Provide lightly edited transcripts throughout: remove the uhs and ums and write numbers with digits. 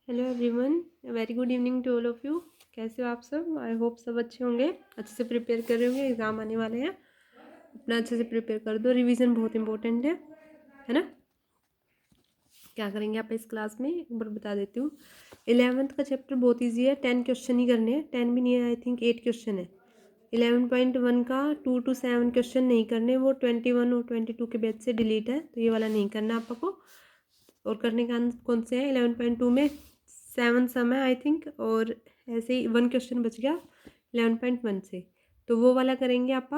Hello everyone, very good evening to all of you. कैसे हो आप सब? आई होप सब अच्छे होंगे, अच्छे से प्रिपेयर कर रहे होंगे। एग्ज़ाम आने वाले हैं, अपना अच्छे से प्रिपेयर कर दो। रिवीजन बहुत इंपॉर्टेंट है ना। क्या करेंगे आप इस क्लास में एक बार बता देती हूँ। 11th का चैप्टर बहुत ईजी है, 10 क्वेश्चन ही करने हैं। 10 भी नहीं है, आई थिंक 8 क्वेश्चन है। 11.1 का 2 to 7 क्वेश्चन नहीं करने, वो 21 और 22 के बैच से डिलीट है, तो ये वाला नहीं करना आपको। और करने का कौन से हैं? 11.2 में 7 सम है आई थिंक, और ऐसे ही 1 क्वेश्चन बच गया 11.1 से, तो वो वाला करेंगे आप।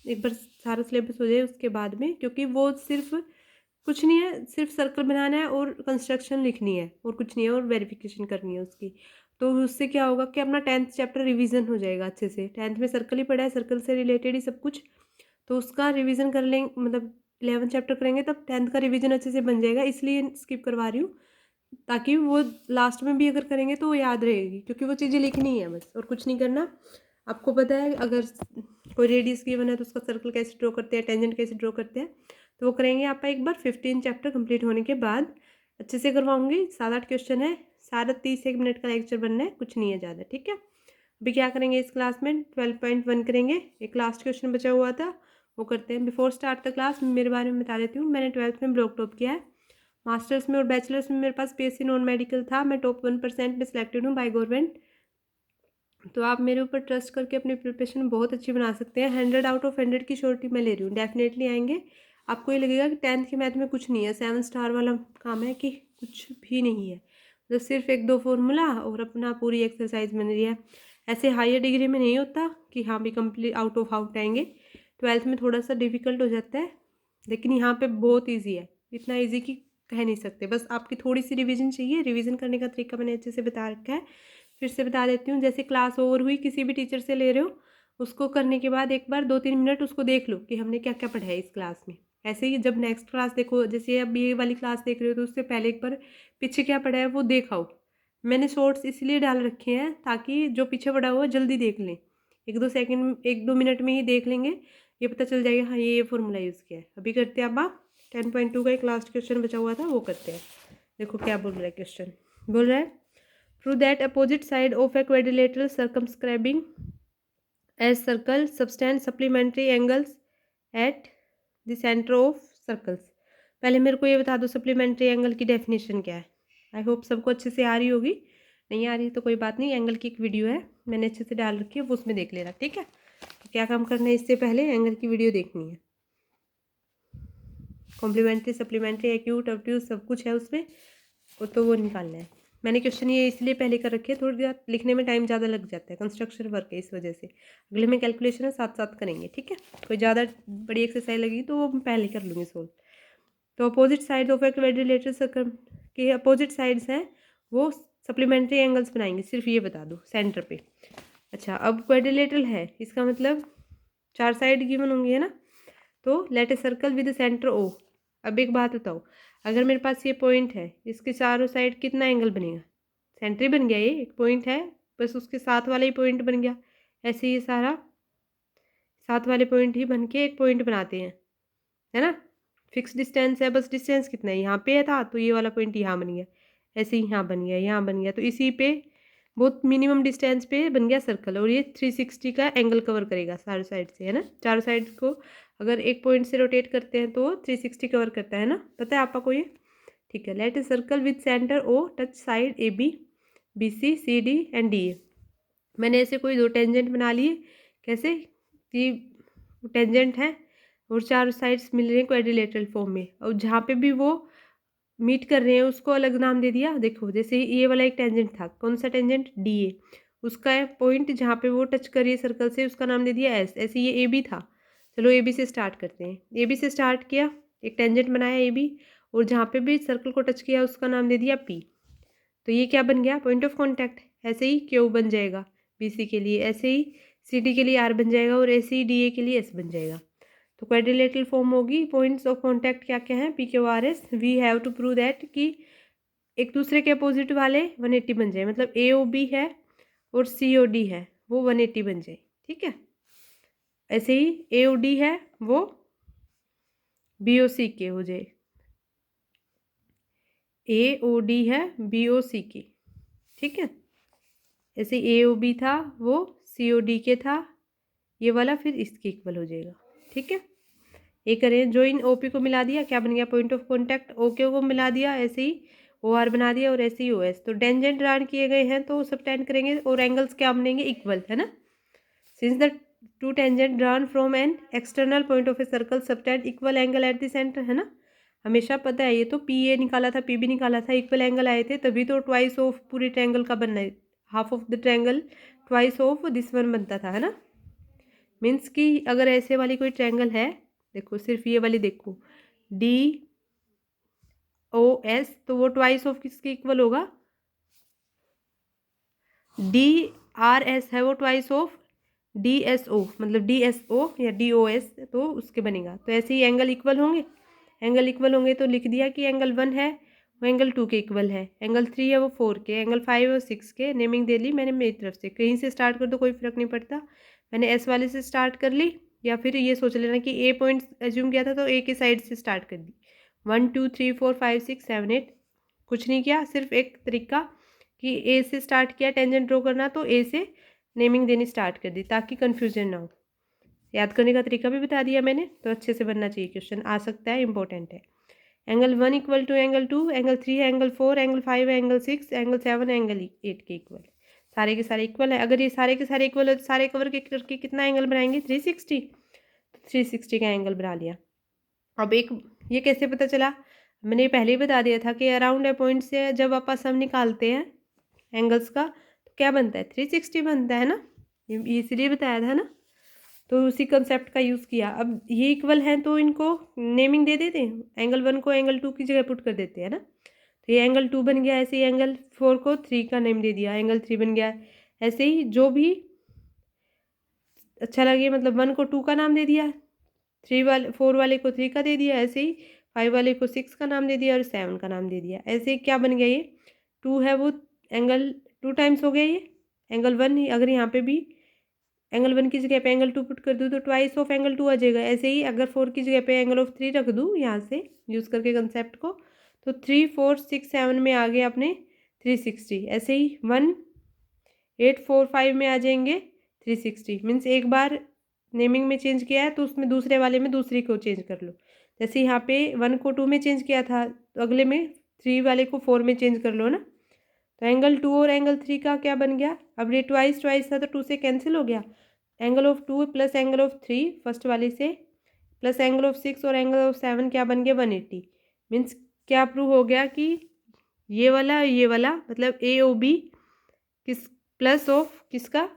एक बार सारा सिलेबस हो जाए उसके बाद में, क्योंकि वो सिर्फ कुछ नहीं है, सिर्फ सर्कल बनाना है और कंस्ट्रक्शन लिखनी है और कुछ नहीं है, और वेरिफिकेशन करनी है उसकी। तो उससे क्या होगा कि अपना 10th चैप्टर रिवीजन हो जाएगा अच्छे से। 10th में सर्कल ही पढ़ा है, सर्कल से रिलेटेड ही सब कुछ, तो उसका रिवीजन कर लेंगे। मतलब 11th चैप्टर करेंगे तब 10th का रिवीजन अच्छे से बन जाएगा, इसलिए स्किप करवा रही हूँ, ताकि वो लास्ट में भी अगर करेंगे तो वो याद रहेगी, क्योंकि वो चीज़ें लिखनी है बस और कुछ नहीं करना। आपको पता है अगर कोई रेडियस गिवन है तो उसका सर्कल कैसे ड्रॉ करते हैं, टेंजेंट कैसे ड्रॉ करते हैं, तो वो करेंगे आप एक बार 15 चैप्टर कंप्लीट होने के बाद। अच्छे से करवाऊंगी, 7-8 क्वेश्चन है, सारा 30 1 मिनट का लेक्चर बनना है, कुछ नहीं है ज़्यादा, ठीक है। अभी क्या करेंगे इस क्लास में? 12.1 करेंगे। एक लास्ट क्वेश्चन बचा हुआ था, वो करते हैं। बिफोर स्टार्ट द क्लास मेरे बारे में बता देती हूँ। मैंने 12th में ब्लॉक टॉप किया है। मास्टर्स में और बैचलर्स में मेरे पास पीएससी नॉन मेडिकल था। मैं टॉप 1% में सिलेक्टेड हूँ बाय गवर्नमेंट। तो आप मेरे ऊपर ट्रस्ट करके अपनी प्रिपरेशन बहुत अच्छी बना सकते हैं। 100 आउट ऑफ 100 की श्योरिटी मैं ले रही हूँ, डेफिनेटली आएंगे। आपको ये लगेगा कि 10th के मैथ में कुछ नहीं है, 7 स्टार वाला काम है कि कुछ भी नहीं है, मतलब सिर्फ 1-2 फॉर्मूला और अपना पूरी एक्सरसाइज बन रही है। ऐसे हायर डिग्री में नहीं होता कि हाँ भी कंप्लीट आउट ऑफ आउट आएंगे। 12th में थोड़ा सा डिफिकल्ट हो जाता है, लेकिन यहाँ पे बहुत ईजी है, इतना ईजी कि कह नहीं सकते। बस आपकी थोड़ी सी रिवीजन चाहिए। रिवीजन करने का तरीका मैंने अच्छे से बता रखा है, फिर से बता देती हूँ। जैसे क्लास ओवर हुई, किसी भी टीचर से ले रहे हो, उसको करने के बाद एक बार 2-3 मिनट उसको देख लो कि हमने क्या क्या पढ़ा है इस क्लास में। ऐसे ही जब नेक्स्ट क्लास देखो, जैसे अब ये वाली क्लास देख रहे हो, तो उससे पहले एक बार पीछे क्या पढ़ा है वो देखाओ। मैंने शॉर्ट्स इसलिए डाल रखे हैं ताकि जो पीछे पढ़ा हुआ जल्दी देख लें, 1-2 सेकंड 1-2 मिनट में ही देख लेंगे, ये पता चल जाएगा हाँ ये फॉर्मूला यूज़ किया है। अभी करते हैं आप 10.2 का एक लास्ट क्वेश्चन बचा हुआ था, वो करते हैं। देखो क्या बोल रहा है क्वेश्चन। बोल रहा है through that opposite side of a quadrilateral circumscribing edge circle subtend supplementary angles at the centre of circles. पहले मेरे को ये बता दो सप्लीमेंट्री एंगल की डेफिनेशन क्या है। आई होप सबको अच्छे से आ रही होगी, नहीं आ रही तो कोई बात नहीं, एंगल की एक वीडियो है मैंने अच्छे से डाल रखी है, वो उसमें देख लेना, ठीक है। तो क्या काम करना है, इससे पहले एंगल की वीडियो देखनी है। कॉम्प्लीमेंट्री सप्लीमेंट्री एक्यूट ऑब्ट्यूज सब कुछ है उसमें, तो वो निकालना है। मैंने क्वेश्चन ये इसलिए पहले कर रखे हैं, थोड़ी देर लिखने में टाइम ज़्यादा लग जाता है, कंस्ट्रक्शन वर्क है इस वजह से। अगले में कैलकुलेशन है, साथ साथ करेंगे, ठीक है। कोई ज़्यादा बड़ी एक्सरसाइज लगी तो वो पहले कर लूँगी सोल्व। तो opposite side of a quadrilateral circle के अपोजिट साइड्स हैं, वो सप्लीमेंट्री एंगल्स बनाएंगे, सिर्फ ये बता दो सेंटर पे। अच्छा, अब क्वाड्रिलेटरल है, इसका मतलब 4 साइड गिवन होंगी, है ना। तो let a circle with centre O. अब एक बात बताओ, अगर मेरे पास ये पॉइंट है, इसके चारों साइड कितना एंगल बनेगा? सेंटर ही बन गया, ये एक पॉइंट है, बस उसके साथ वाला ही पॉइंट बन गया। ऐसे ये सारा साथ वाले पॉइंट ही बन के एक पॉइंट बनाते हैं, है ना। फिक्स डिस्टेंस है, बस डिस्टेंस कितना है, यहाँ पे था तो ये वाला पॉइंट यहाँ बन गया, ऐसे ही यहाँ बन गया, यहाँ बन गया, तो इसी पे बहुत मिनिमम डिस्टेंस पे बन गया सर्कल। और ये 360 का एंगल कवर करेगा सारे साइड से, है ना। चारों साइड को अगर एक पॉइंट से रोटेट करते हैं तो 360 कवर करता है ना, पता है आपको ये, ठीक है। Let a circle with centre O touch side A B, B C, C D and D A. मैंने ऐसे कोई 2 टेंजेंट बना लिए, कैसे कि टेंजेंट है और चारों साइड्स मिल रहे हैं क्वाड्रिलेटरल फॉर्म में, और जहाँ पे भी वो मीट कर रहे हैं उसको अलग नाम दे दिया। देखो जैसे ये वाला एक टेंजेंट था, कौन सा टेंजेंट, डी ए, उसका पॉइंट जहाँ पे वो टच कर रही है सर्कल से उसका नाम दे दिया एस। ऐसे ये ए बी था, चलो ए बी से स्टार्ट करते हैं। ए बी से स्टार्ट किया, एक टेंजेंट बनाया ए बी, और जहाँ पे भी सर्कल को टच किया उसका नाम दे दिया पी। तो ये क्या बन गया, पॉइंट ऑफ कॉन्टैक्ट। ऐसे ही क्यू बन जाएगा बी सी के लिए, ऐसे ही सी डी के लिए आर बन जाएगा, और ऐसे ही डी ए के लिए एस बन जाएगा। तो क्वाड्रिलेटरल फॉर्म होगी। पॉइंट्स ऑफ कॉन्टैक्ट क्या क्या हैं, P Q R S. We have to prove that कि एक दूसरे के अपोजिट वाले 180 बन जाए, मतलब ए ओ बी है और सी ओ डी है, वो 180 बन जाए, ठीक है। ऐसे ही ए ओ डी है वो बी ओ सी के हो जाए, AOD है BOC की, ठीक है। ऐसे AOB था वो COD के था, ये वाला फिर इसके इक्वल हो जाएगा, ठीक है। ये करें, जो इन OP को मिला दिया क्या बन गया, पॉइंट ऑफ कॉन्टैक्ट। OK को मिला दिया, ऐसे ही OR बना दिया और ऐसे ही OS। तो टेंजेंट ड्रान किए गए हैं तो सबटेंड करेंगे और एंगल्स क्या बनेंगे, इक्वल, है ना। Since the two tangent drawn from an external point of a circle subtend equal angle eight the centre, है ना। हमेशा पता है, ये तो PA निकाला था, PB निकाला था, इक्वल एंगल आए थे, तभी तो ट्वाइस ऑफ पूरे ट्रायंगल का बनना है, half of the triangle twice of this one बनता था, है ना। मीन्स कि अगर ऐसे वाली कोई ट्रायंगल है, देखो सिर्फ ये वाली देखो DOS, तो वो ट्वाइस ऑफ किसके इक्वल होगा, DRS है वो ट्वाइस ऑफ DSO, मतलब DSO या DOS, तो उसके बनेगा। तो ऐसे ही एंगल इक्वल होंगे, एंगल इक्वल होंगे तो लिख दिया कि एंगल 1 है वो एंगल 2 के इक्वल है, एंगल 3 है वो 4 के, एंगल 5 और 6 के। नेमिंग दे ली मैंने मेरी तरफ से, कहीं से स्टार्ट कर दो कोई फर्क नहीं पड़ता। मैंने S वाले से स्टार्ट कर ली, या फिर ये सोच लेना कि A पॉइंट एज्यूम किया था तो A की साइड से स्टार्ट कर दी। 1 2 3 4 5 6 7 8, कुछ नहीं किया, सिर्फ एक तरीका कि A से स्टार्ट किया टेंजेंट ड्रॉ करना, तो A से नेमिंग देनी स्टार्ट कर दी ताकि कन्फ्यूजन ना हो। याद करने का तरीका भी बता दिया मैंने, तो अच्छे से बनना चाहिए, क्वेश्चन आ सकता है, इंपॉर्टेंट है। Angle 1 equal to angle 2, angle 3 है एंगल 4, एंगल 5 है एंगल 6, एंगल 7 एंगल 8 के इक्वल। सारे के सारे इक्वल है। अगर ये सारे के सारे इक्वल है तो सारे कवर के करके कितना एंगल बनाएंगे, 360। 360 का एंगल बना लिया। अब एक ये कैसे पता चला, मैंने पहले ही बता दिया था कि अराउंड ए पॉइंट से जब आप सम निकालते हैं एंगल्स का तो क्या बनता है, 360 बनता है ना, इसलिए बताया था ना। तो उसी कंसेप्ट का यूज़ किया। अब ये इक्वल हैं तो इनको नेमिंग दे देते हैं, एंगल 1 को एंगल 2 की जगह पुट कर देते हैं ना। तो ये एंगल 2 बन गया, ऐसे ही एंगल 4 को 3 का नेम दे दिया, एंगल 3 बन गया। ऐसे ही जो भी अच्छा लगे, मतलब 1 को 2 का नाम दे दिया, 4 वाले को 3 का दे दिया, ऐसे ही 5 वाले को 6 का नाम दे दिया और 7 का नाम दे दिया। ऐसे ही क्या बन गया, ये 2 है वो एंगल 2 टाइम्स हो गया, ये एंगल 1 ही। अगर यहाँ पे भी एंगल 1 की जगह पे एंगल 2 पुट कर दूँ तो ट्वाइस ऑफ एंगल 2 आ जाएगा। ऐसे ही अगर 4 की जगह पे एंगल ऑफ 3 रख दूँ यहाँ से यूज़ करके कंसेप्ट को, तो 3 4 6 7 में आ गए अपने 360। ऐसे ही 1 8 4 5 में आ जाएंगे 360। मीन्स एक बार नेमिंग में चेंज किया है तो उसमें दूसरे वाले में दूसरी को चेंज कर लो। जैसे यहाँ पे 1 को 2 में चेंज किया था तो अगले में 3 वाले को 4 में चेंज कर लो ना। तो एंगल 2 और एंगल 3 का क्या बन गया, अब ये ट्वाइस था तो 2 से कैंसिल हो गया। Angle of 2 plus angle of 3 first वाले से, प्लस एंगल ऑफ 6 और एंगल ऑफ 7 क्या बन गया, 180। मीन्स क्या प्रूव हो गया कि ये वाला मतलब AOB किस प्लस ऑफ किसका,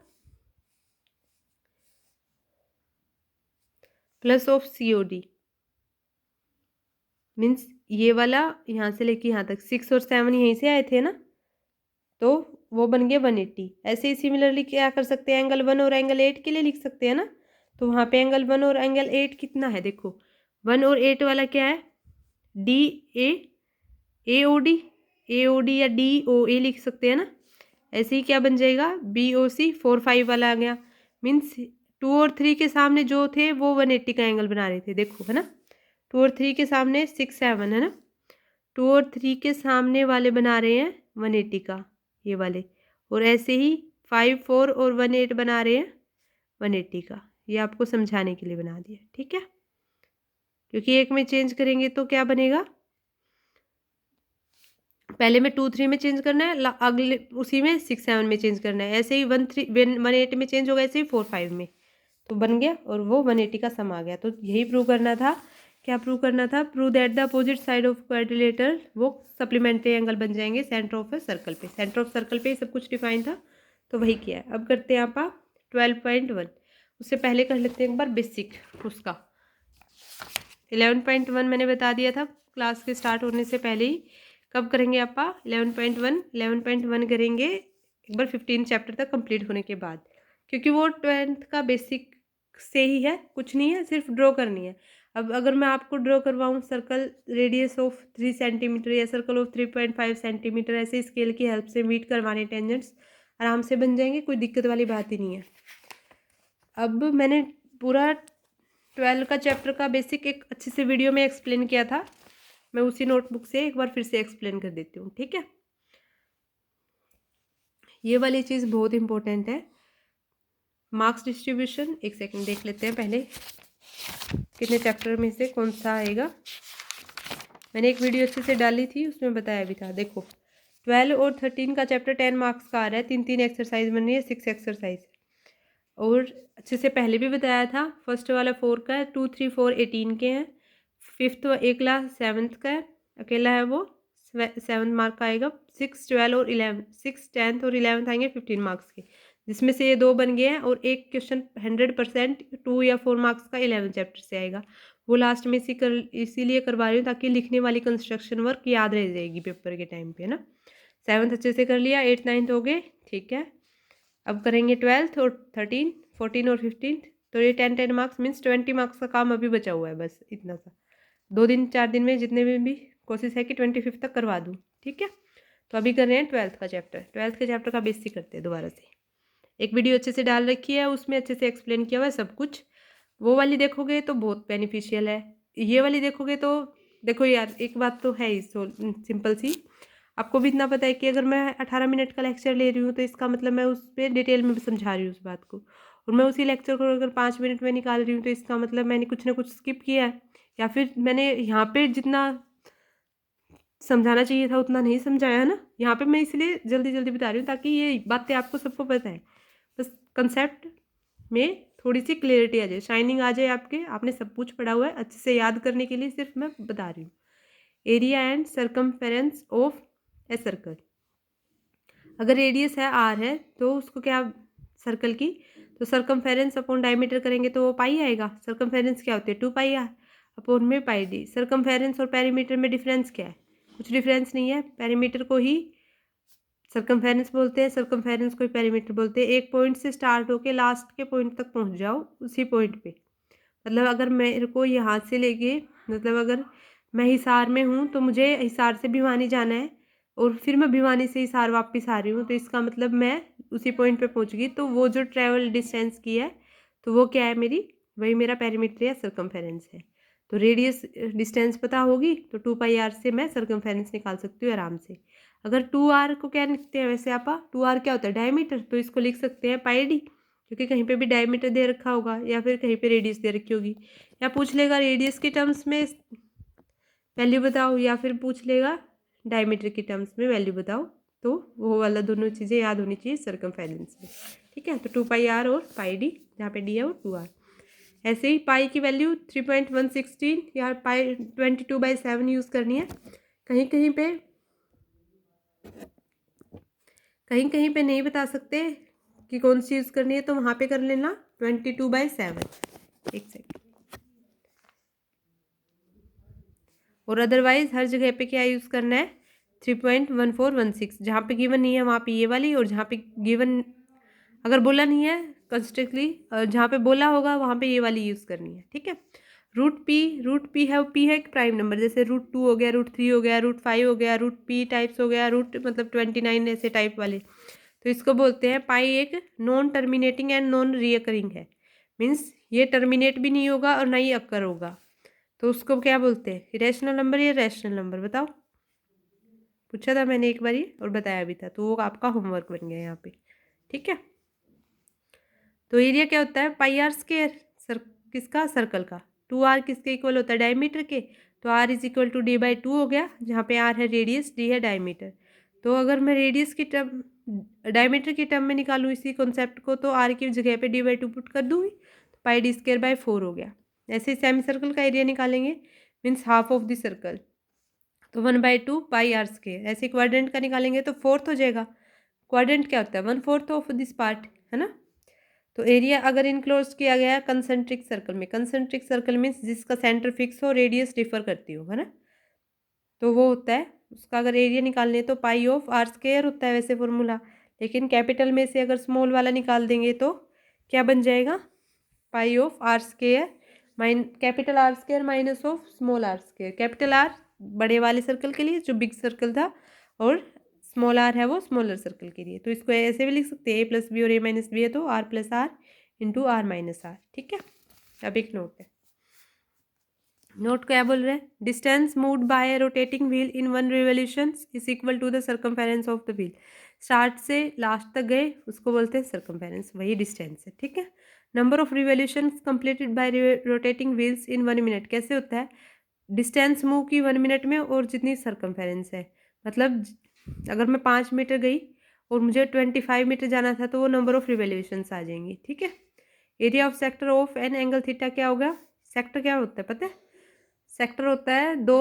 प्लस ऑफ COD। मीन्स ये वाला यहाँ से लेके यहाँ तक 6 और 7 यहीं से आए थे ना, तो वो बन गया 180। ऐसे ही सिमिलरली क्या कर सकते हैं, एंगल 1 और एंगल 8 के लिए लिख सकते हैं ना। तो वहाँ पे एंगल 1 और एंगल 8 कितना है, देखो 1 और 8 वाला क्या है, AOD या DOA लिख सकते हैं ना। ऐसे ही क्या बन जाएगा, BOC 4 5 वाला आ गया। मीन्स 2 और 3 के सामने जो थे वो 180 का एंगल बना रहे थे, देखो है ना। 2 और 3 के सामने 6 7 है ना, 2 और 3 के सामने वाले बना रहे हैं 180 का, ये वाले। और ऐसे ही 5 4 और 1 8 बना रहे हैं 180 का। ये आपको समझाने के लिए बना दिया, ठीक है। क्योंकि एक में चेंज करेंगे तो क्या बनेगा, पहले में 2 3 में चेंज करना है, अगले उसी में 6 7 में चेंज करना है। ऐसे ही 1 3 1 8 में चेंज होगा, ऐसे ही 4 5 में तो बन गया और वो 180 का सम आ गया। तो यही प्रूव करना था। क्या प्रूव करना था, prove that the opposite side of quadrilateral वो सप्लीमेंट्री एंगल बन जाएंगे सेंटर ऑफ ए सर्कल पे। सेंटर ऑफ सर्कल पे सब कुछ डिफाइन था, तो वही किया है। अब करते हैं आप 12.1। उससे पहले कर लेते हैं एक बार बेसिक उसका। 11.1 मैंने बता दिया था क्लास के स्टार्ट होने से पहले ही। कब करेंगे आप 11.1 करेंगे एक बार 15 चैप्टर तक कंप्लीट होने के बाद, क्योंकि वो 12th का बेसिक से ही है, कुछ नहीं है, सिर्फ ड्रॉ करनी है। अब अगर मैं आपको ड्रॉ करवाऊँ सर्कल रेडियस ऑफ 3 सेंटीमीटर या सर्कल ऑफ 3.5 सेंटीमीटर, ऐसे स्केल की हेल्प से मीट करवाने टेंजेंट्स आराम से बन जाएंगे, कोई दिक्कत वाली बात ही नहीं है। अब मैंने पूरा 12 का चैप्टर का बेसिक एक अच्छे से वीडियो में एक्सप्लेन किया था, मैं उसी नोटबुक से एक बार फिर से एक्सप्लेन कर देती हूँ, ठीक है। ये वाली चीज़ बहुत इंपॉर्टेंट है। मार्क्स डिस्ट्रीब्यूशन, एक सेकंड देख लेते हैं पहले कितने चैप्टर में से कौन सा आएगा। मैंने एक वीडियो अच्छे से डाली थी, उसमें बताया भी था। देखो 12 और 13 का चैप्टर 10 मार्क्स का आ रहा है, 3 एक्सरसाइज बन रही है, 6 एक्सरसाइज। और अच्छे से पहले भी बताया था। फर्स्ट वाला 4 का है, 2, 3, 4 18 के हैं। फिफ्थ अकेला 7th का है, अकेला है वो 7 मार्क का आएगा। 6, 12 और 11, 6, 10th और 11th आएंगे 15 मार्क्स के, जिसमें से ये 2 बन गए हैं। और एक क्वेश्चन 100% 2 या 4 मार्क्स का 11 चैप्टर से आएगा। वो लास्ट में इसीलिए करवा रही हूँ ताकि लिखने वाली कंस्ट्रक्शन वर्क याद रह जाएगी पेपर के टाइम पे ना। 7th अच्छे से कर लिया, 8, 9 हो गए, ठीक है। अब करेंगे 12th और 13, 14 और 15। तो ये 10 मार्क्स मीन्स 20 मार्क्स का काम अभी बचा हुआ है, बस इतना सा। 2 दिन 4 दिन में जितने में भी कोशिश है कि 25 तक करवा दूँ, ठीक है। तो अभी कर रहे हैं 12th का चैप्टर। 12th के चैप्टर का बेसिक करते हैं दोबारा से। एक वीडियो अच्छे से डाल रखी है, उसमें अच्छे से एक्सप्लेन किया हुआ है सब कुछ। वो वाली देखोगे तो बहुत बेनिफिशियल है। ये वाली देखोगे तो देखो यार, एक बात तो है ही सिंपल सी। आपको भी इतना पता है कि अगर मैं 18 मिनट का लेक्चर ले रही हूँ तो इसका मतलब मैं उस पर डिटेल में भी समझा रही हूँ उस बात को। और मैं उसी लेक्चर को अगर 5 मिनट में निकाल रही हूँ तो इसका मतलब मैंने कुछ ना कुछ स्किप किया है, या फिर मैंने यहाँ पे जितना समझाना चाहिए था उतना नहीं समझाया है ना। यहाँ पे मैं इसलिए जल्दी जल्दी बता रही हूँ ताकि ये बातें आपको सबको पता है, बस कंसेप्ट में थोड़ी सी क्लियरिटी आ जाए, शाइनिंग आ जाए आपके। आपने सब कुछ पढ़ा हुआ है, अच्छे से याद करने के लिए सिर्फ मैं बता रही हूँ। Area and circumference of a circle. अगर रेडियस है आर है तो उसको क्या, सर्कल की, तो सरकमफेरेंस अपॉन डायमीटर करेंगे तो वो पाई आएगा। सरकमफेरेंस क्या होती है, 2 पाई आर अपॉन में पाई डी। सरकमफेरेंस और पेरीमीटर में डिफरेंस क्या है, कुछ डिफरेंस नहीं है। पेरीमीटर को ही सरकमफेरेंस बोलते हैं, सरकमफेरेंस को ही पेरीमीटर बोलते हैं। एक पॉइंट से स्टार्ट होके लास्ट के पॉइंट तक पहुंच जाओ उसी पॉइंट पे। मतलब अगर मेरे को यहाँ से लेके, मतलब अगर मैं हिसार में हूँ तो मुझे हिसार से भिवानी जाना है और फिर मैं भिवानी से हिसार वापस आ रही हूँ, तो इसका मतलब मैं उसी पॉइंट पे पहुँच गई। तो वो जो ट्रैवल डिस्टेंस की है तो वो क्या है मेरी, वही मेरा पेरीमीटर या सरकमफेरेंस है। तो रेडियस डिस्टेंस पता होगी तो 2 पाई आर से मैं सरकमफेरेंस निकाल सकती हूँ आराम से। अगर 2 आर को क्या लिखते हैं वैसे आप, 2 आर क्या होता है, डायमीटर, तो इसको लिख सकते हैं पाई डी, क्योंकि कहीं पे भी डायमीटर दे रखा होगा या फिर कहीं पे रेडियस दे रखी होगी। या पूछ लेगा रेडियस के टर्म्स में वैल्यू बताओ, या फिर पूछ लेगा डायमीटर के टर्म्स में वैल्यू बताओ। तो वो वाला दोनों चीज़ें याद होनी चाहिए सरकमफेरेंस में, ठीक है। तो 2 पाई आर और पाई डी, जहाँ पे डी है वो 2 आर। ऐसे ही पाई की वैल्यू 3.116 या पाई 22/7 यूज़ करनी है। कहीं कहीं पे नहीं बता सकते कि कौन सी यूज़ करनी है, तो वहाँ पे कर लेना 22/7। एक सेकेंड। और अदरवाइज हर जगह पे क्या यूज़ करना है, 3.1416। जहाँ पे गिवन नहीं है वहाँ पे ये वाली, और जहाँ पे गिवन अगर बोला नहीं है कंस्ट्रक्टली, जहाँ पे बोला होगा वहाँ पे ये वाली यूज़ करनी है, ठीक है। रूट पी है, पी है एक प्राइम नंबर, जैसे √2 हो गया, √3 हो गया, √5 हो गया, √p टाइप्स हो गया, रूट मतलब 29 ऐसे टाइप वाले। तो इसको बोलते हैं पाई एक non terminating and non recurring है। मीन्स ये टर्मिनेट भी नहीं होगा और ना ही अकर होगा, तो उसको क्या बोलते हैं, इरेशनल नंबर या रैशनल नंबर, बताओ। पूछा था मैंने एक बारी और बताया भी था, तो वो आपका होमवर्क बन गया यहाँ पे, ठीक है। तो एरिया क्या होता है, पाई आर स्क्वायर, किसका, सर्कल का। 2 आर किसके इक्वल होता है, डायमीटर के। तो are is equal to d/2 हो गया, जहाँ पे आर है रेडियस, डी है डायमीटर। तो अगर मैं रेडियस की टर्म, डायमीटर की टर्म में निकालूँ इसी कॉन्सेप्ट को, तो आर की जगह पे d/2 पुट कर दूँगी, तो पाई d²/4 हो गया। ऐसे ही सेमी सर्कल का एरिया निकालेंगे, means half of the circle, तो 1/2 पाई आर स्क्वायर। ऐसे क्वाड्रेंट का निकालेंगे तो फोर्थ हो जाएगा। क्वाड्रेंट क्या होता है, 1/4 ऑफ दिस पार्ट, है ना। तो एरिया अगर इनक्लोज किया गया है कंसेंट्रिक सर्कल में, कंसेंट्रिक सर्कल मीन्स जिसका सेंटर फिक्स हो, रेडियस डिफर करती हो, है ना, तो वो होता है उसका। अगर एरिया निकालने तो पाई ऑफ आर स्क्वायर होता है वैसे फॉर्मूला, लेकिन कैपिटल में से अगर स्मॉल वाला निकाल देंगे तो क्या बन जाएगा, pi of R square capital R square minus of small R square. Capital R बड़े वाले सर्कल के लिए जो बिग सर्कल था, और स्मॉल आर है वो स्मॉलर सर्कल के लिए। तो इसको ऐसे भी लिख सकते हैं, a+b और a-b है तो r+r इंटू r-r, ठीक है। अब एक नोट है, नोट क्या बोल रहे हैं, distance moved by rotating wheel in 1 revolution is equal to the circumference of the wheel. Start से लास्ट तक गए उसको बोलते हैं सर्कमफेरेंस, वही डिस्टेंस है, ठीक है। Number of revolution completed by rotating wheels in 1 minute, कैसे होता है, डिस्टेंस मूव की 1 मिनट में और जितनी सर्कमफेरेंस है, मतलब अगर मैं 5 मीटर गई और मुझे 25 मीटर जाना था तो वो नंबर ऑफ रिवोल्यूशंस आ जाएंगी, ठीक है। Area of sector of an angle theta क्या होगा, सेक्टर क्या होता है पता है, सेक्टर होता है दो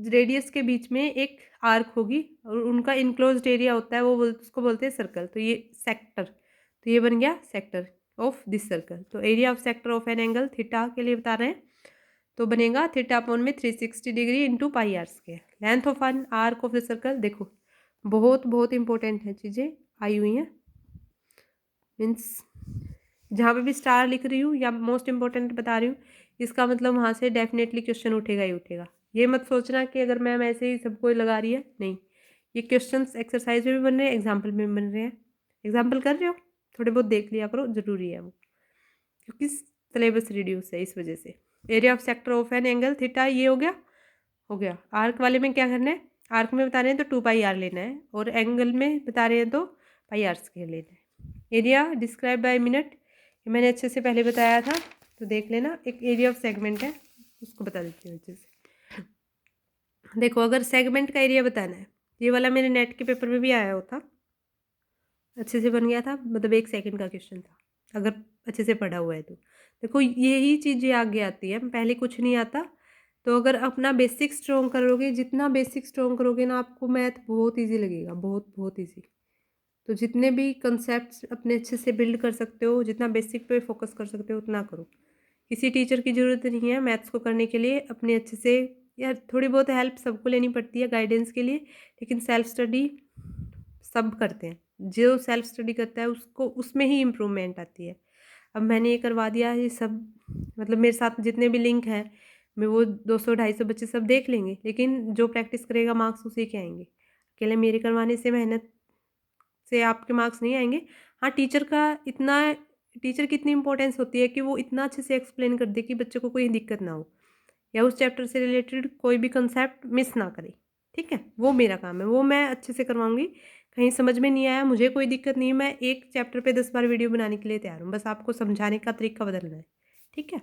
रेडियस के बीच में एक आर्क होगी और उनका इनक्लोज्ड एरिया होता है, वो उसको बोलते हैं सर्कल, तो ये सेक्टर, तो ये बन गया सेक्टर ऑफ दिस सर्कल। तो area of sector of an angle theta के लिए बता रहे हैं, तो बनेगा थीटा अपॉन में 360 degree into pi R square. Length of an arc of the circle, देखो बहुत बहुत इंपॉर्टेंट है चीज़ें आई हुई हैं, मीन्स जहाँ पे भी स्टार लिख रही हूँ या मोस्ट इंपॉर्टेंट बता रही हूँ, इसका मतलब वहाँ से डेफिनेटली क्वेश्चन उठेगा ही उठेगा। ये मत सोचना कि अगर मैम ऐसे ही सबको लगा रही है, नहीं, ये क्वेश्चंस एक्सरसाइज में भी बन रहे हैं, एग्जाम्पल में भी बन रहे हैं। एग्जाम्पल कर रहे हो, थोड़े बहुत देख लिया करो, जरूरी है वो, क्योंकि सिलेबस रिड्यूस है इस वजह से। Area of sector of an angle theta, ये हो गया। आर्क वाले में क्या करना है, आर्क में बता रहे हैं तो 2 पाई आर लेना है, और एंगल में बता रहे हैं तो पाई आर स्क्वायर लेना है। एरिया डिस्क्राइब बाय मिनट, मैंने अच्छे से पहले बताया था, तो देख लेना। एक एरिया ऑफ सेगमेंट है, उसको बता देती हूँ अच्छे से। देखो अगर सेगमेंट का एरिया बताना है, ये वाला मेरे नेट के पेपर में भी आया होता, अच्छे से बन गया था, मतलब 1 सेकंड का क्वेश्चन था, अगर अच्छे से पढ़ा हुआ है तो। देखो यही चीज़ें आगे आती है, पहले कुछ नहीं आता, तो अगर अपना बेसिक स्ट्रॉन्ग करोगे, जितना बेसिक स्ट्रॉन्ग करोगे ना, आपको मैथ बहुत ईजी लगेगा, बहुत बहुत ईजी। तो जितने भी कंसेप्ट अपने अच्छे से बिल्ड कर सकते हो, जितना बेसिक पे फोकस कर सकते हो उतना करो। किसी टीचर की ज़रूरत नहीं है मैथ्स को करने के लिए, अपने अच्छे से, या थोड़ी बहुत हेल्प सबको लेनी पड़ती है गाइडेंस के लिए, लेकिन सेल्फ स्टडी सब करते हैं, जो सेल्फ स्टडी करता है उसको उसमें ही इम्प्रूवमेंट आती है। अब मैंने ये करवा दिया, ये सब मतलब मेरे साथ जितने भी लिंक हैं, मैं वो 200-250 बच्चे सब देख लेंगे, लेकिन जो प्रैक्टिस करेगा मार्क्स उसी के आएंगे। अकेले मेरे करवाने से, मेहनत से आपके मार्क्स नहीं आएंगे। हाँ, टीचर की इतनी इंपॉर्टेंस होती है कि वो इतना अच्छे से एक्सप्लेन कर दे कि बच्चों को कोई दिक्कत ना हो, या उस चैप्टर से रिलेटेड कोई भी कंसेप्ट मिस ना करे, ठीक है। वो मेरा काम है, वो मैं अच्छे से करवाऊंगी। कहीं समझ में नहीं आया, मुझे कोई दिक्कत नहीं है, मैं एक चैप्टर पे 10 बार वीडियो बनाने के लिए तैयार हूँ, बस आपको समझाने का तरीका बदलना है, ठीक है।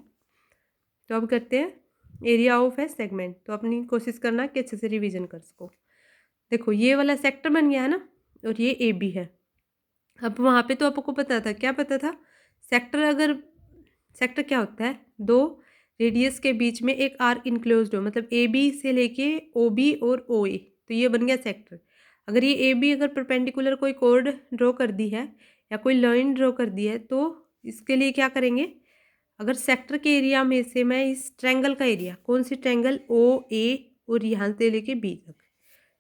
तो अब करते हैं एरिया ऑफ है सेगमेंट, तो अपनी कोशिश करना कि अच्छे से रिविजन कर सको। देखो ये वाला सेक्टर बन गया है ना, और ये ए बी है। अब वहाँ पे तो आपको पता था, क्या पता था, सेक्टर क्या होता है, दो रेडियस के बीच में एक आर्क इनक्लोज्ड हो, मतलब ए बी से लेके ओ बी और ओ ए, तो ये बन गया सेक्टर। अगर ये ए बी अगर परपेंडिकुलर कोई कोड ड्रॉ कर दी है या कोई लाइन ड्रॉ कर दी है, तो इसके लिए क्या करेंगे, अगर सेक्टर के एरिया में से मैं इस ट्रायंगल का एरिया, कौन सी ट्रायंगल, ओ ए और यहाँ से लेके बी तक,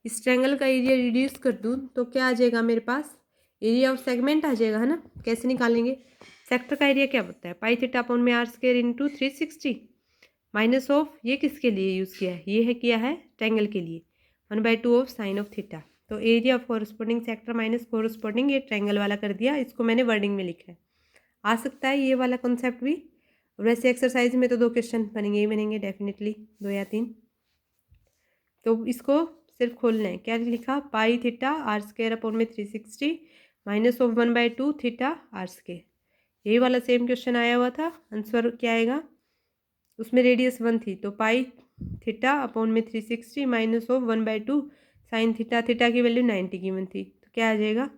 इस ट्रायंगल का एरिया रिड्यूस कर दूँ तो क्या आ जाएगा मेरे पास, एरिया ऑफ सेगमेंट आ जाएगा, है ना। कैसे निकालेंगे, सेक्टर का एरिया क्या होता है, पाई थीटा अपॉन में R square into 360 minus of, ये किसके लिए यूज़ किया है, ये है किया है ट्रायंगल के लिए, 1/2 ऑफ साइन ऑफ थीटा। तो area of corresponding sector minus corresponding, ये ट्रायंगल वाला कर दिया, इसको मैंने वर्डिंग में लिखा है। आ सकता है ये वाला कॉन्सेप्ट भी। वैसे एक्सरसाइज में तो 2 क्वेश्चन बनेंगे ही बनेंगे डेफिनेटली, 2 या 3। तो इसको सिर्फ खोलना है, क्या लिखा, pi theta R square upon में 360 minus of 1/2 theta R square, यही वाला सेम क्वेश्चन आया हुआ था। आंसर क्या आएगा, उसमें रेडियस 1 थी, तो पाई थीटा अपॉन में 360 minus of 1/2 sine theta, theta की वैल्यू 90 गिवन थी, तो क्या आ जाएगा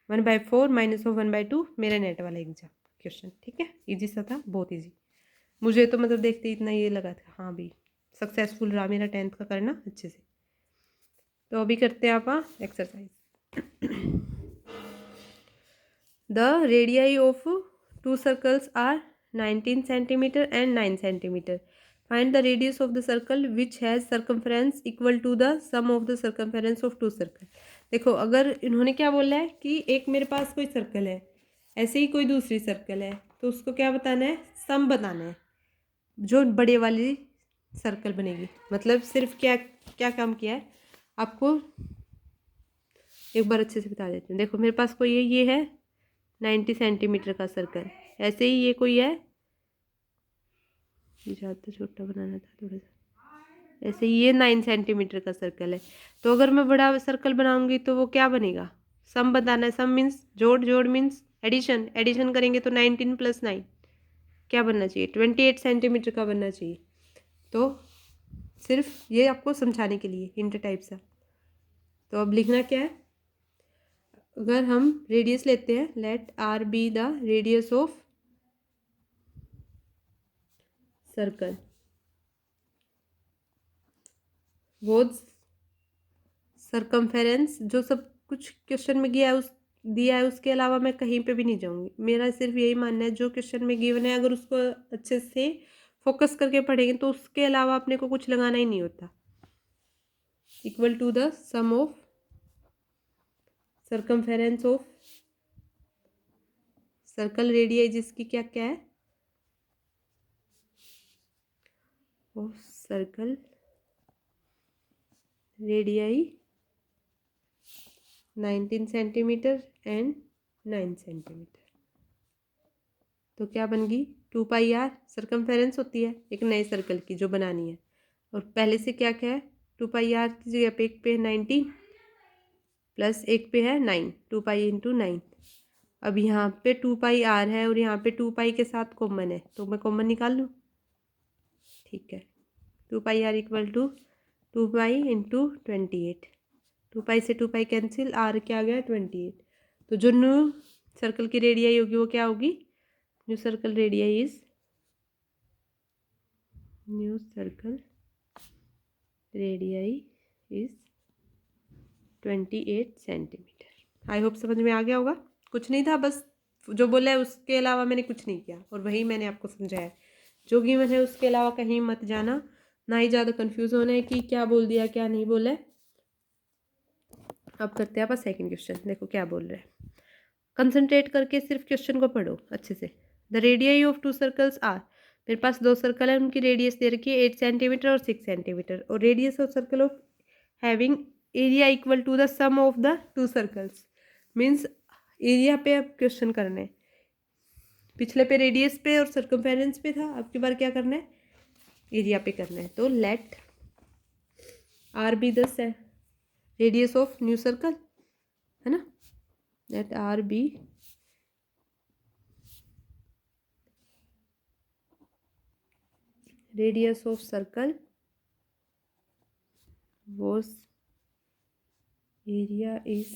1/4 माइनस ऑफ 1/2, मेरा नेट वाला एग्जाम क्वेश्चन, ठीक है। ईजी सा था, बहुत ईजी, मुझे तो मतलब देखते इतना ये लगा था, हाँ भाई सक्सेसफुल रहा मेरा 10th का करना अच्छे से। तो अभी करते हैं आप exercise. The radii of 2 circles are 19 centimetre and 9 centimetre. Find the radius of the circle which has circumference equal to the sum of the circumference of 2 circle. देखो अगर इन्होंने क्या बोला है कि एक मेरे पास कोई सर्कल है, ऐसे ही कोई दूसरी सर्कल है, तो उसको क्या बताना है, सम बताना है, जो बड़े वाली सर्कल बनेगी। मतलब सिर्फ क्या क्या काम किया है आपको एक बार अच्छे से बता देती हूँ। देखो मेरे पास कोई ये है 90 सेंटीमीटर का सर्कल, ऐसे ही ये कोई है, ज़्यादा छोटा बनाना था थोड़ा सा, ऐसे ये 9 सेंटीमीटर का सर्कल है। तो अगर मैं बड़ा सर्कल बनाऊंगी तो वो क्या बनेगा, सम बताना है। सम मीन्स जोड़, जोड़ मीन्स एडिशन, एडिशन करेंगे तो 19 + 9 क्या बनना चाहिए, 28 सेंटीमीटर का बनना चाहिए। तो सिर्फ ये आपको समझाने के लिए हिंट टाइप सा। तो अब लिखना क्या है, अगर हम रेडियस लेते हैं, let R be the radius of circle, वो सरकमफेरेंस जो सब कुछ क्वेश्चन में दिया है उसके अलावा मैं कहीं पे भी नहीं जाऊंगी। मेरा सिर्फ यही मानना है जो क्वेश्चन में गिवन है अगर उसको अच्छे से फोकस करके पढ़ेंगे तो उसके अलावा अपने को कुछ लगाना ही नहीं होता। Equal to the sum of circumference of circle radius, जिसकी क्या क्या है, of circle radius 19 centimetre and 9 centimetre. तो क्या बन गई, 2πr सरकमफेरेंस होती है एक नए सर्कल की जो बनानी है, और पहले से क्या क्या है, 2πr की जगह पे एक पे है 19 प्लस एक पे है 9, 2π × 9। अब यहाँ पे 2πr है और यहाँ पे 2π के साथ कॉमन है तो मैं कॉमन निकाल लूँ, ठीक है। 2πr = 2π × 28, 2π से 2π कैंसिल, आर क्या आ गया 28। तो जो न्यू सर्कल की रेडियाई होगी वो क्या होगी, new circle radii is, new circle radii is 28 centimetre. I hope समझ में आ गया होगा। कुछ नहीं था, बस जो बोला है उसके अलावा मैंने कुछ नहीं किया और वही मैंने आपको समझाया। जो गिवन है उसके अलावा कहीं मत जाना, ना ही ज़्यादा कंफ्यूज होना है कि क्या बोल दिया क्या नहीं बोला है। अब करते हैं आप सेकंड क्वेश्चन, देखो क्या बोल रहे हैं। कंसंट्रेट करके सिर्फ क्वेश्चन को पढ़ो अच्छे से। The radii of 2 circles are, मेरे पास 2 सर्कल है, उनकी रेडियस दे रखी है 8 सेंटीमीटर और 6 सेंटीमीटर, और radius of circle of having area equal to the sum of the 2 circles. Means area पे अब क्वेश्चन करना है, पिछले पे रेडियस पे और सर्कमफेरेंस पे था, अब की बार क्या करना है, एरिया पे करना है। तो लेट आर बी 10 है रेडियस ऑफ न्यू सर्कल, है ना, let R be radius of circle whose area is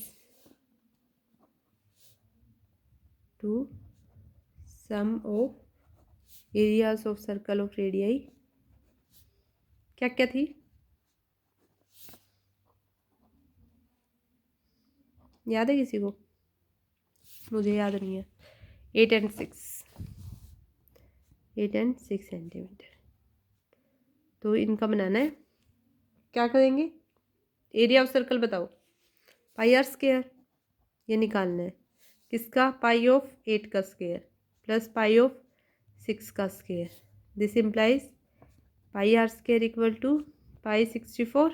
to sum of areas of circle of radii। क्या क्या थी, याद है किसी को, मुझे याद नहीं है। 8 and 6 सेंटीमीटर। तो इनका बनाना है, क्या करेंगे, एरिया ऑफ सर्कल बताओ, πr², ये निकालना है किसका, π/8 का स्क्वायर प्लस π/6 का स्क्वायर। दिस इम्प्लाइज πr² = π64,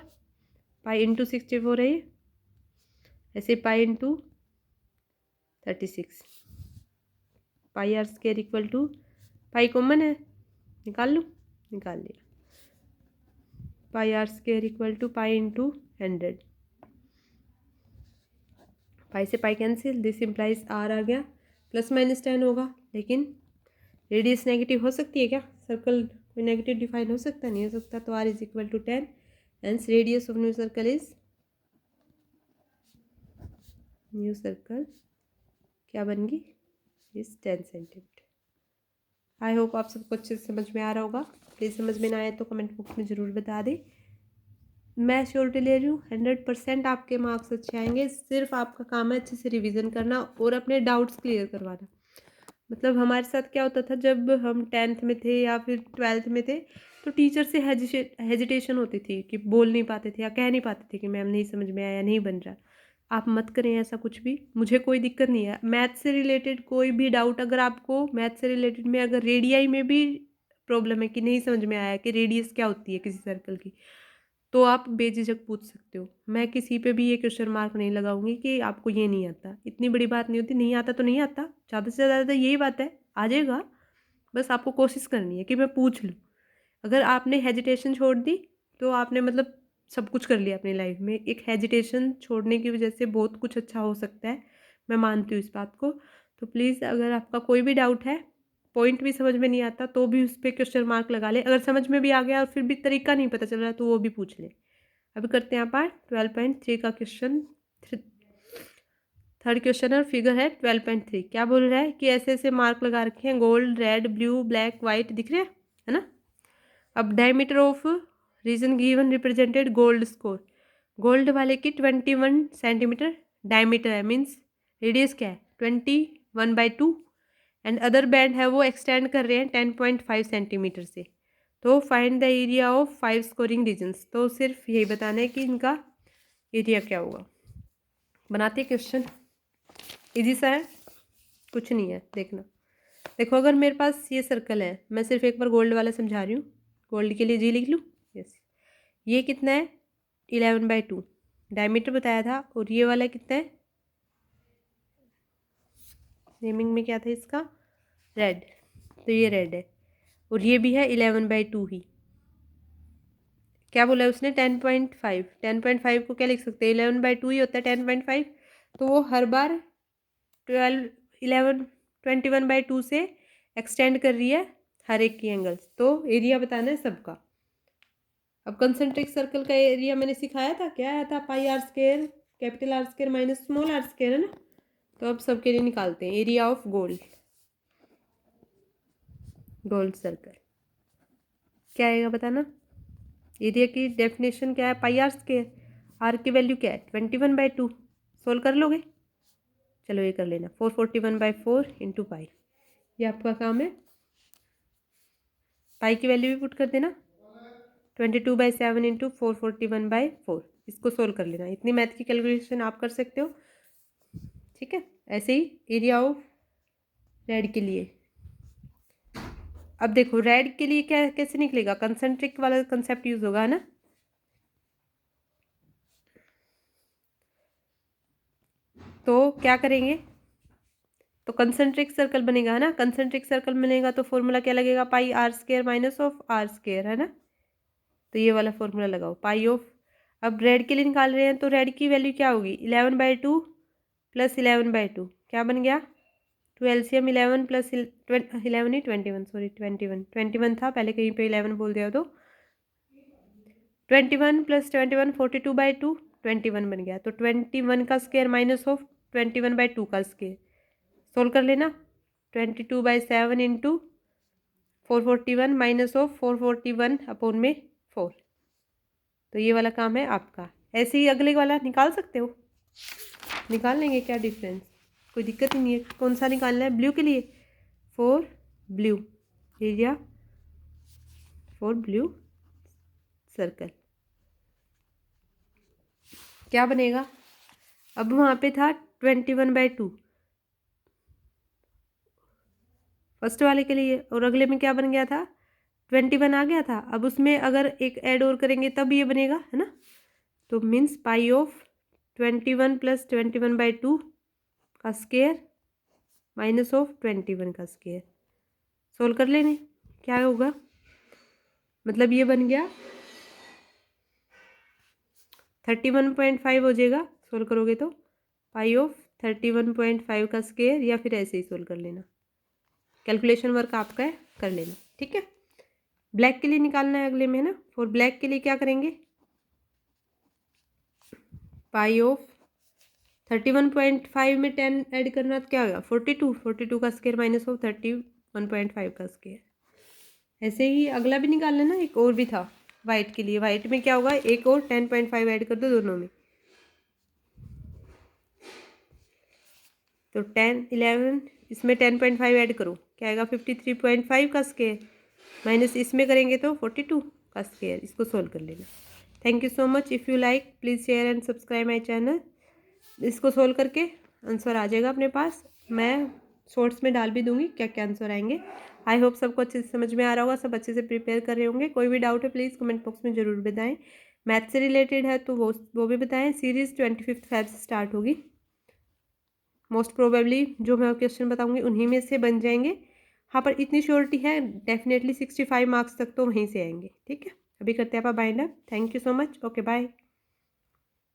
π × 64 है ये, ऐसे π × 36, πr² = पाई कॉमन है, निकाल लूँ, निकाल लिया। πr² = π × 100, पाई से pi cancel, this implies R आ गया, ±10 होगा। लेकिन रेडियस नेगेटिव हो सकती है क्या, सर्कल कोई नेगेटिव डिफाइन हो सकता, नहीं हो सकता। तो R = 10, hence radius of new circle is, new circle क्या बन गई, इज 10 सेंटीमीटर। आई होप आप सबको अच्छे से समझ में आ रहा होगा। प्लीज़ समझ में ना आए तो कमेंट बॉक्स में ज़रूर बता दें। मैं श्योरिटी ले रही हूँ 100% आपके मार्क्स अच्छे आएंगे। सिर्फ आपका काम है अच्छे से रिवीजन करना और अपने डाउट्स क्लियर करवाना। मतलब हमारे साथ क्या होता था, जब हम 10th में थे या फिर 12th में थे तो टीचर से हेजिटेशन होती थी कि बोल नहीं पाते थे या कह नहीं पाते थे कि मैम नहीं समझ में आया, नहीं बन रहा। आप मत करें ऐसा कुछ भी, मुझे कोई दिक्कत नहीं है। मैथ से रिलेटेड कोई भी डाउट अगर आपको मैथ से रिलेटेड में, अगर रेडियाई में भी प्रॉब्लम है कि नहीं समझ में आया कि रेडियस क्या होती है किसी सर्कल की, तो आप बेझिझक पूछ सकते हो। मैं किसी पे भी ये क्वेश्चन मार्क नहीं लगाऊंगी कि आपको ये नहीं आता। इतनी बड़ी बात नहीं होती, नहीं आता तो नहीं आता, ज़्यादा से ज़्यादा यही बात है, आ जाएगा। बस आपको कोशिश करनी है कि मैं पूछ लूँ। अगर आपने हेजिटेशन छोड़ दी तो आपने मतलब सब कुछ कर लिया अपनी लाइफ में। एक हेजिटेशन छोड़ने की वजह से बहुत कुछ अच्छा हो सकता है, मैं मानती हूँ इस बात को। तो प्लीज़ अगर आपका कोई भी डाउट है, पॉइंट भी समझ में नहीं आता तो भी उस पर क्वेश्चन मार्क लगा ले। अगर समझ में भी आ गया और फिर भी तरीका नहीं पता चल रहा तो वो भी पूछ ले। अभी करते हैं पार्ट 12.3 का क्वेश्चन। थर्ड क्वेश्चन और फिगर है 12.3। क्या बोल रहा है कि ऐसे ऐसे मार्क लगा रखे हैं, gold, red, blue, black, white, दिख रहे हैं, है ना। अब diameter of region given represented gold score. Gold वाले की 21 सेंटीमीटर डायमीटर है, मीन्स रेडियस क्या है 21/2, एंड अदर बैंड है वो एक्सटेंड कर रहे हैं 10.5 सेंटीमीटर से। तो find the area of 5 scoring regions. तो सिर्फ यही बताना है कि इनका एरिया क्या होगा। बनाते क्वेश्चन, इजी सा है, कुछ नहीं है, देखना। देखो अगर मेरे पास ये सर्कल है, मैं सिर्फ एक बार गोल्ड वाला समझा रही हूँ, गोल्ड के लिए जी लिख लूँ, यस। ये कितना है 11/2 डायमीटर बताया था, और ये वाला कितना है, नेमिंग में क्या था इसका, रेड, तो ये रेड है, और ये भी है 11/2 ही। क्या बोला है उसने 10.5, 10.5 को क्या लिख सकते हैं 11/2 ही होता है 10.5, तो वो हर बार 21/2 से एक्सटेंड कर रही है हर एक की एंगल्स। तो एरिया बताना है सबका। अब कंसेंट्रिक सर्कल का एरिया मैंने सिखाया था, क्या आया था, pi R square capital R square minus small R square, है ना। तो अब सबके लिए निकालते हैं area of gold, gold circle क्या आएगा बताना। एरिया की डेफिनेशन क्या है, पाई आर स्क्वायर, आर की वैल्यू क्या है 21/2, सोल्व कर लोगे, चलो ये कर लेना 441/4 इंटू पाई, ये आपका काम है। पाई की वैल्यू भी पुट कर देना 22/7 इंटू 441/4, इसको सोल्व कर लेना। इतनी मैथ की कैलकुलेशन आप कर सकते हो, ठीक है। ऐसे ही एरिया ऑफ रेड के लिए, अब देखो रेड के लिए क्या कैसे निकलेगा, कंसेंट्रिक वाला कंसेप्ट यूज होगा, है ना। तो क्या करेंगे, तो कंसेंट्रिक सर्कल बनेगा, है ना। कंसेंट्रिक सर्कल बनेगा तो फॉर्मूला क्या लगेगा, pi R square minus of R square, है ना। तो ये वाला फॉर्मूला लगाओ पाई ऑफ, अब रेड के लिए निकाल रहे हैं तो रेड की वैल्यू क्या होगी 11/2 प्लस 11/2, क्या बन गया, टू एलसीएम 11 प्लस 11 ही 21, सॉरी 21 था पहले, कहीं पे 11 बोल दिया तो 21 प्लस 21 42/2 21 बन गया। तो 21 का स्क्वायर माइनस ऑफ 21/2 का स्क्वायर, सोल्व कर लेना 22/7 इंटू 441 माइनस ऑफ 441 अपॉन में 4। तो ये वाला काम है आपका। ऐसे ही अगले वाला निकाल सकते हो, निकाल लेंगे, क्या डिफरेंस, कोई दिक्कत ही नहीं है। कौन सा निकालना है, ब्लू के लिए, for blue area for blue circle क्या बनेगा, अब वहाँ पे था 21/2 फर्स्ट वाले के लिए, और अगले में क्या बन गया था 21 आ गया था। अब उसमें अगर एक ऐड और करेंगे तब ये बनेगा, है ना। तो मीन्स पाई ऑफ 21 प्लस 21/2 का स्क्वायर माइनस ऑफ 21 का स्क्वायर, सोल्व कर लेने, क्या होगा, मतलब ये बन गया 31.5 हो जाएगा, सोल्व करोगे तो पाई ऑफ 31.5 का स्क्वायर, या फिर ऐसे ही सोल्व कर लेना, कैलकुलेशन वर्क आपका है, कर लेना, ठीक है। ब्लैक के लिए निकालना है अगले में, है ना। फॉर ब्लैक के लिए क्या करेंगे, पाई ऑफ 31.5 में 10 ऐड करना तो क्या होगा 42 का स्क्वायर माइनस ऑफ 31.5 का स्क्वायर। ऐसे ही अगला भी निकाल लेना, एक और भी था वाइट के लिए, वाइट में क्या होगा, एक और 10.5 ऐड कर दो दोनों में, तो 10 11 इसमें 10.5 ऐड करो, क्या आएगा 53.5 का स्क्वायर, माइनस इसमें करेंगे तो 42 का स्क्वायर, इसको सोल्व कर लेना। Thank you so much, if you like please share and subscribe my channel. इसको सोल्व करके आंसर आ जाएगा अपने पास, मैं शॉर्ट्स में डाल भी दूंगी क्या क्या आंसर आएंगे। आई होप सबको अच्छे से समझ में आ रहा होगा, सब अच्छे से प्रिपेयर कर रहे होंगे। कोई भी डाउट है प्लीज़ कमेंट बॉक्स में ज़रूर बताएं, मैथ से रिलेटेड है तो वो भी बताएं। सीरीज़ 25 फेब से स्टार्ट होगी, मोस्ट प्रोबेबली जो मैं क्वेश्चन बताऊंगी उन्हीं में से बन जाएंगे। हाँ पर इतनी श्योरिटी है डेफिनेटली 65 मार्क्स तक तो वहीं से आएंगे, ठीक है। अभी करते हैं आप bind up. Thank you so much. Okay bye.